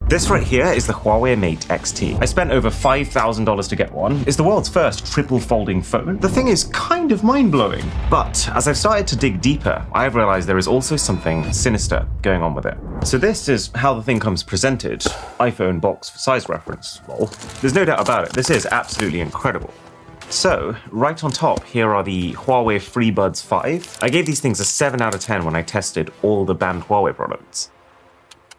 This right here is the Huawei MateXT. I spent over $5,000 to get one. It's the world's first triple folding phone. The thing is kind of mind-blowing. But as I've started to dig deeper, I've realized there is also something sinister going on with it. So this is how the thing comes presented. iPhone box for size reference. Lol. There's no doubt about it. This is absolutely incredible. So, right on top, here are the Huawei FreeBuds 5. I gave these things a 7 out of 10 when I tested all the banned Huawei products.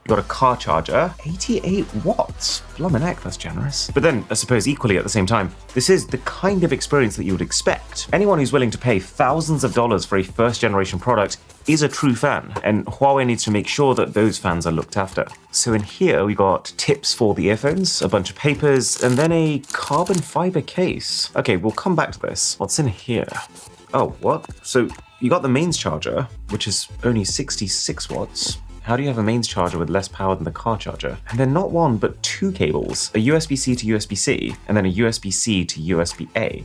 Got a car charger, 88 watts. Blimey neck, that's generous. But then, I suppose equally at the same time, this is the kind of experience that you would expect. Anyone who's willing to pay thousands of dollars for a first-generation product is a true fan, and Huawei needs to make sure that those fans are looked after. So in here, we got tips for the earphones, a bunch of papers, and then a carbon fiber case. Okay, we'll come back to this. What's in here? Oh, what? So you got the mains charger, which is only 66 watts. How do you have a mains charger with less power than the car charger? And then not one, but two cables, a USB-C to USB-C, and then a USB-C to USB-A.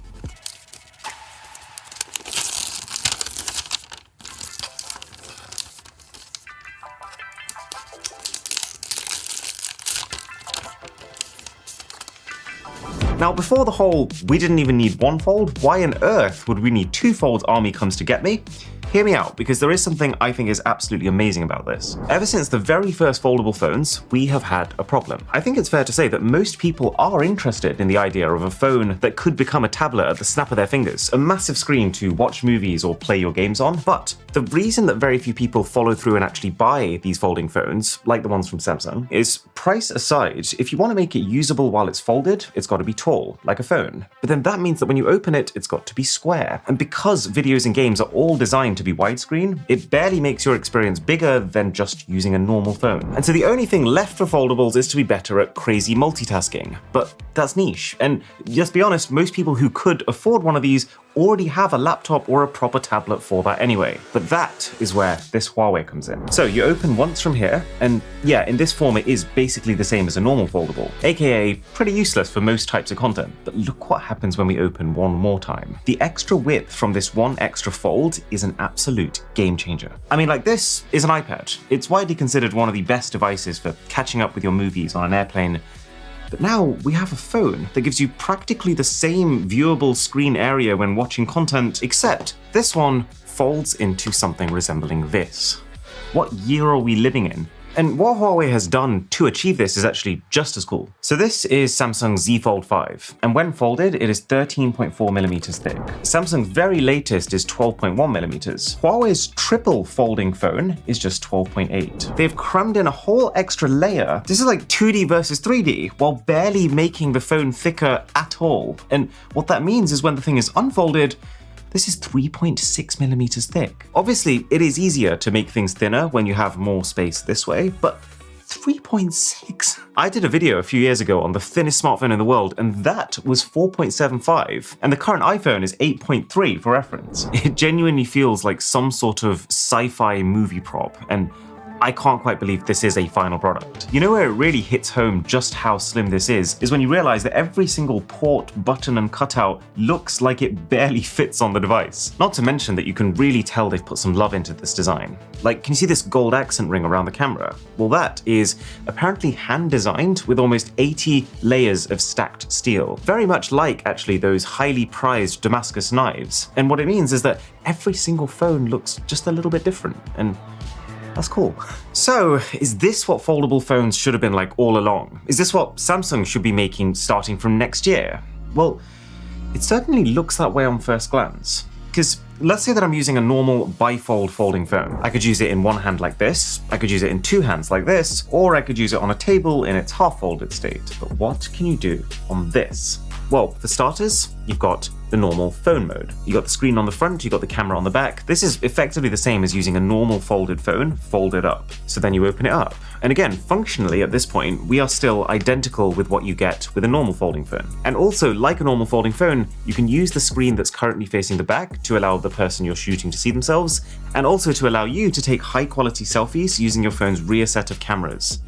Now, before the whole "we didn't even need one fold, why on earth would we need two folds" army comes to get me, hear me out, because there is something I think is absolutely amazing about this. Ever since the very first foldable phones, we have had a problem. I think it's fair to say that most people are interested in the idea of a phone that could become a tablet at the snap of their fingers, a massive screen to watch movies or play your games on. But the reason that very few people follow through and actually buy these folding phones, like the ones from Samsung, is price aside, if you want to make it usable while it's folded, it's got to be tall, like a phone. But then that means that when you open it, it's got to be square. And because videos and games are all designed to be widescreen, it barely makes your experience bigger than just using a normal phone. And so the only thing left for foldables is to be better at crazy multitasking. But that's niche. And just be honest, most people who could afford one of these already have a laptop or a proper tablet for that anyway. But that is where this Huawei comes in. So you open once from here, and yeah, in this form it is basically the same as a normal foldable, aka pretty useless for most types of content. But look what happens when we open one more time. The extra width from this one extra fold is an absolute game changer. I mean, like, this is an iPad. It's widely considered one of the best devices for catching up with your movies on an airplane. But now we have a phone that gives you practically the same viewable screen area when watching content, except this one folds into something resembling this. What year are we living in? And what Huawei has done to achieve this is actually just as cool. So this is Samsung's Z Fold 5, and when folded, it is 13.4 millimeters thick. Samsung's very latest is 12.1 millimeters. Huawei's triple folding phone is just 12.8. They've crammed in a whole extra layer. This is like 2D versus 3D, while barely making the phone thicker at all. And what that means is when the thing is unfolded, this is 3.6 millimeters thick. Obviously, it is easier to make things thinner when you have more space this way, but 3.6? I did a video a few years ago on the thinnest smartphone in the world, and that was 4.75, and the current iPhone is 8.3 for reference. It genuinely feels like some sort of sci-fi movie prop, and I can't quite believe this is a final product. You know where it really hits home just how slim this is when you realize that every single port, button, and cutout looks like it barely fits on the device. Not to mention that you can really tell they've put some love into this design. Like, can you see this gold accent ring around the camera? Well, that is apparently hand-designed with almost 80 layers of stacked steel. Very much like, actually, those highly prized Damascus knives. And what it means is that every single phone looks just a little bit different, and that's cool. So, is this what foldable phones should have been like all along? Is this what Samsung should be making starting from next year? Well, it certainly looks that way on first glance. Because let's say that I'm using a normal bifold folding phone. I could use it in one hand like this, I could use it in two hands like this, or I could use it on a table in its half-folded state. But what can you do on this? Well, for starters, you've got the normal phone mode. You got the screen on the front, you got the camera on the back. This is effectively the same as using a normal folded phone, folded up. So then you open it up. And again, functionally at this point, we are still identical with what you get with a normal folding phone. And also, like a normal folding phone, you can use the screen that's currently facing the back to allow the person you're shooting to see themselves, and also to allow you to take high quality selfies using your phone's rear set of cameras.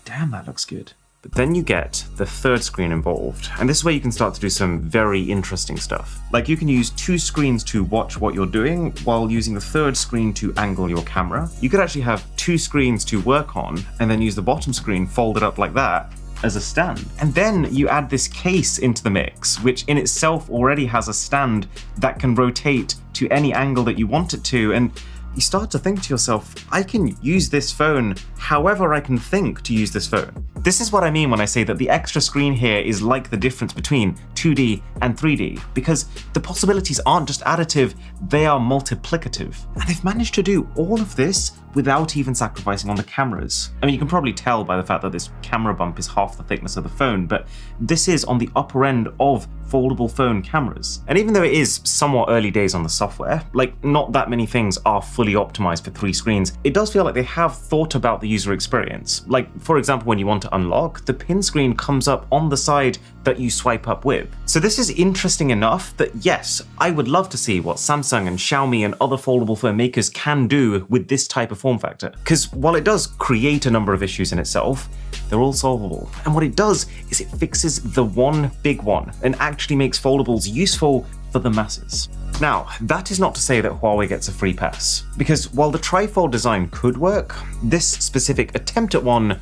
Damn, that looks good. But then you get the third screen involved, and this is where you can start to do some very interesting stuff. Like you can use two screens to watch what you're doing while using the third screen to angle your camera. You could actually have two screens to work on and then use the bottom screen folded up like that as a stand. And then you add this case into the mix, which in itself already has a stand that can rotate to any angle that you want it to, and you start to think to yourself, I can use this phone however I can think to use this phone. This is what I mean when I say that the extra screen here is like the difference between 2D and 3D, because the possibilities aren't just additive, they are multiplicative. And they've managed to do all of this without even sacrificing on the cameras. I mean, you can probably tell by the fact that this camera bump is half the thickness of the phone, but this is on the upper end of foldable phone cameras. And even though it is somewhat early days on the software, like not that many things are fully optimized for 3 screens, it does feel like they have thought about the user experience. Like, for example, when you want to unlock, the pin screen comes up on the side that you swipe up with. So this is interesting enough that yes, I would love to see what Samsung and Xiaomi and other foldable phone makers can do with this type of form factor. Because while it does create a number of issues in itself, they're all solvable. And what it does is it fixes the one big one and actually makes foldables useful for the masses. Now, that is not to say that Huawei gets a free pass, because while the trifold design could work, this specific attempt at one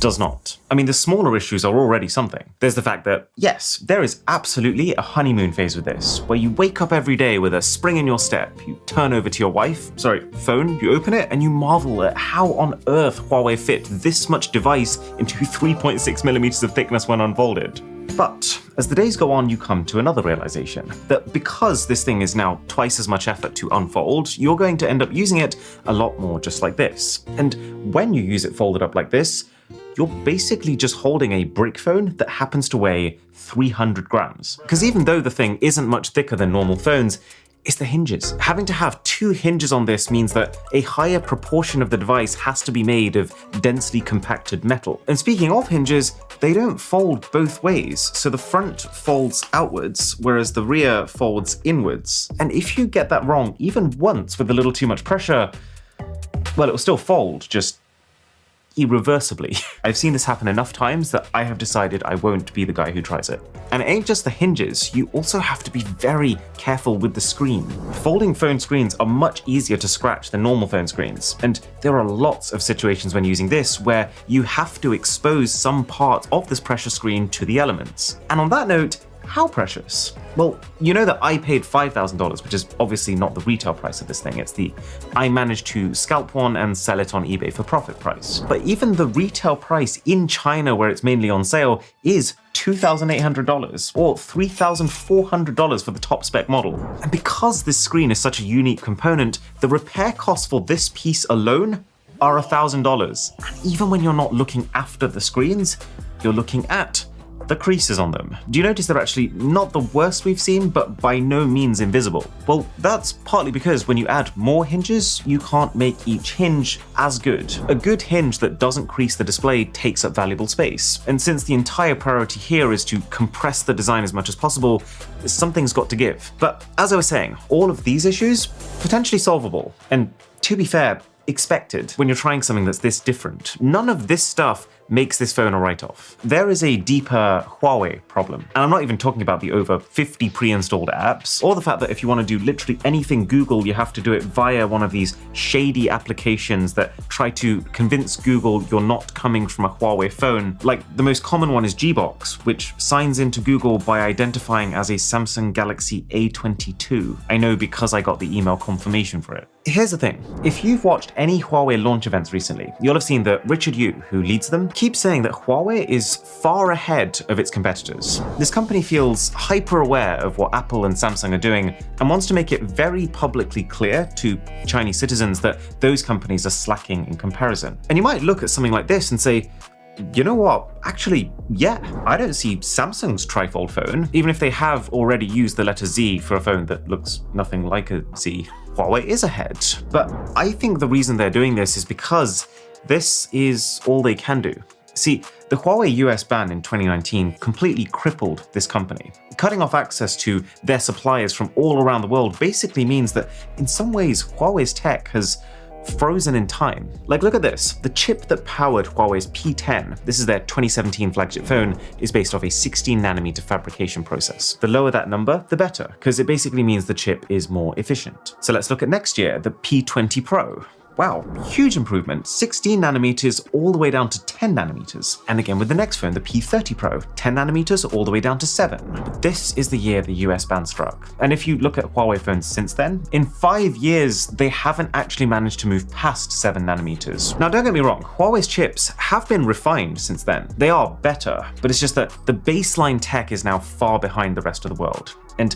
does not. I mean, the smaller issues are already something. There's the fact that, yes, there is absolutely a honeymoon phase with this, where you wake up every day with a spring in your step, you turn over to your phone, you open it, and you marvel at how on earth Huawei fit this much device into 3.6 millimeters of thickness when unfolded. But as the days go on, you come to another realization, that because this thing is now twice as much effort to unfold, you're going to end up using it a lot more just like this. And when you use it folded up like this, you're basically just holding a brick phone that happens to weigh 300 grams. Because even though the thing isn't much thicker than normal phones, it's the hinges. Having to have 2 hinges on this means that a higher proportion of the device has to be made of densely compacted metal. And speaking of hinges, they don't fold both ways. So the front folds outwards, whereas the rear folds inwards. And if you get that wrong even once with a little too much pressure, well, it will still fold, just irreversibly. I've seen this happen enough times that I have decided I won't be the guy who tries it. And it ain't just the hinges, you also have to be very careful with the screen. Folding phone screens are much easier to scratch than normal phone screens, and there are lots of situations when using this where you have to expose some part of this pressure screen to the elements. And on that note, how precious? Well, you know that I paid $5,000, which is obviously not the retail price of this thing. I managed to scalp one and sell it on eBay for profit price. But even the retail price in China, where it's mainly on sale, is $2,800 or $3,400 for the top spec model. And because this screen is such a unique component, the repair costs for this piece alone are $1,000. And even when you're not looking after the screens, you're looking at the creases on them. Do you notice they're actually not the worst we've seen, but by no means invisible? Well, that's partly because when you add more hinges, you can't make each hinge as good. A good hinge that doesn't crease the display takes up valuable space. And since the entire priority here is to compress the design as much as possible, something's got to give. But as I was saying, all of these issues, potentially solvable. And to be fair, expected when you're trying something that's this different. None of this stuff makes this phone a write-off. There is a deeper Huawei problem. And I'm not even talking about the over 50 pre-installed apps, or the fact that if you want to do literally anything Google, you have to do it via one of these shady applications that try to convince Google you're not coming from a Huawei phone. Like, the most common one is Gbox, which signs into Google by identifying as a Samsung Galaxy A22. I know because I got the email confirmation for it. Here's the thing. If you've watched any Huawei launch events recently, you'll have seen that Richard Yu, who leads them, keeps saying that Huawei is far ahead of its competitors. This company feels hyper aware of what Apple and Samsung are doing and wants to make it very publicly clear to Chinese citizens that those companies are slacking in comparison. And you might look at something like this and say, you know what? Actually, yeah, I don't see Samsung's trifold phone, even if they have already used the letter Z for a phone that looks nothing like a Z. Huawei is ahead. But I think the reason they're doing this is because this is all they can do. See, the Huawei US ban in 2019 completely crippled this company. Cutting off access to their suppliers from all around the world basically means that in some ways Huawei's tech has frozen in time. Like, look at this. The chip that powered Huawei's P10, this is their 2017 flagship phone, is based off a 16nm fabrication process. The lower that number, the better, because it basically means the chip is more efficient. So let's look at next year, the P20 Pro. Wow, huge improvement, 16 nanometers all the way down to 10 nanometers. And again with the next phone, the P30 Pro, 10 nanometers all the way down to 7. But this is the year the US ban struck. And if you look at Huawei phones since then, in 5 years, they haven't actually managed to move past 7 nanometers. Now don't get me wrong, Huawei's chips have been refined since then. They are better, but it's just that the baseline tech is now far behind the rest of the world. And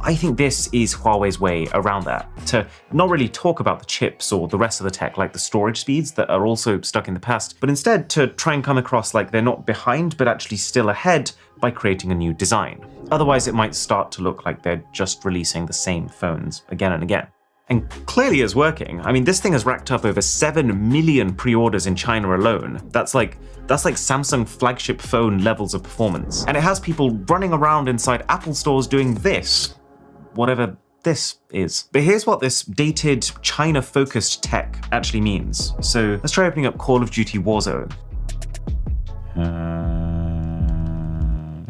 I think this is Huawei's way around that, to not really talk about the chips or the rest of the tech like the storage speeds that are also stuck in the past, but instead to try and come across like they're not behind but actually still ahead by creating a new design. Otherwise it might start to look like they're just releasing the same phones again and again. And clearly it's working. I mean, this thing has racked up over 7 million pre-orders in China alone. That's like Samsung flagship phone levels of performance. And it has people running around inside Apple stores doing this. Whatever this is. But here's what this dated China-focused tech actually means. So let's try opening up Call of Duty Warzone.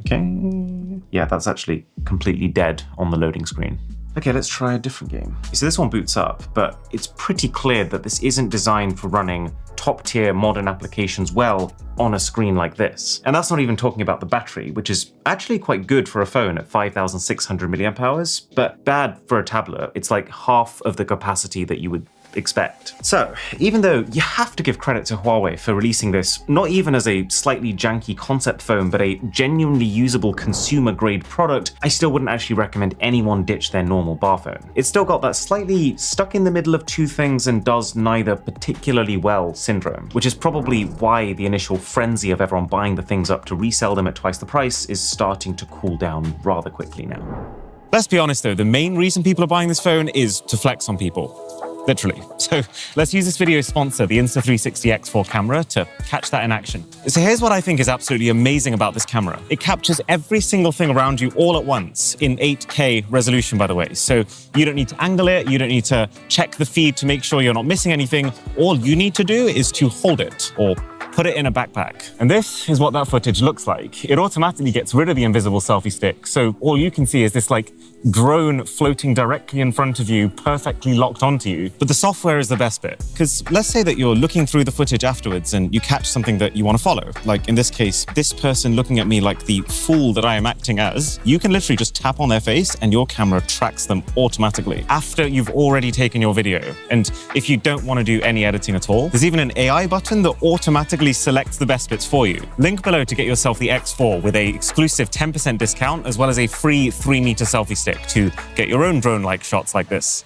Okay. Yeah, that's actually completely dead on the loading screen. Okay, let's try a different game. So this one boots up, but it's pretty clear that this isn't designed for running top-tier modern applications well on a screen like this. And that's not even talking about the battery, which is actually quite good for a phone at 5,600 milliamp hours, but bad for a tablet. It's like half of the capacity that you would expect. So even though you have to give credit to Huawei for releasing this, not even as a slightly janky concept phone, but a genuinely usable consumer grade product, I still wouldn't actually recommend anyone ditch their normal bar phone. It's still got that slightly stuck in the middle of two things and does neither particularly well syndrome, which is probably why the initial frenzy of everyone buying the things up to resell them at twice the price is starting to cool down rather quickly now. Let's be honest though, the main reason people are buying this phone is to flex on people. Literally. So let's use this video's sponsor, the Insta360 X4 camera, to catch that in action. So here's what I think is absolutely amazing about this camera. It captures every single thing around you all at once in 8K resolution, by the way. So you don't need to angle it, you don't need to check the feed to make sure you're not missing anything. All you need to do is to hold it or put it in a backpack. And this is what that footage looks like. It automatically gets rid of the invisible selfie stick. So all you can see is this like drone floating directly in front of you, perfectly locked onto you. But the software is the best bit. Because let's say that you're looking through the footage afterwards and you catch something that you want to follow. Like in this case, this person looking at me like the fool that I am acting as. You can literally just tap on their face and your camera tracks them automatically after you've already taken your video. And if you don't want to do any editing at all, there's even an AI button that automatically selects the best bits for you. Link below to get yourself the X4 with an exclusive 10% discount, as well as a free 3-meter selfie stick to get your own drone-like shots like this.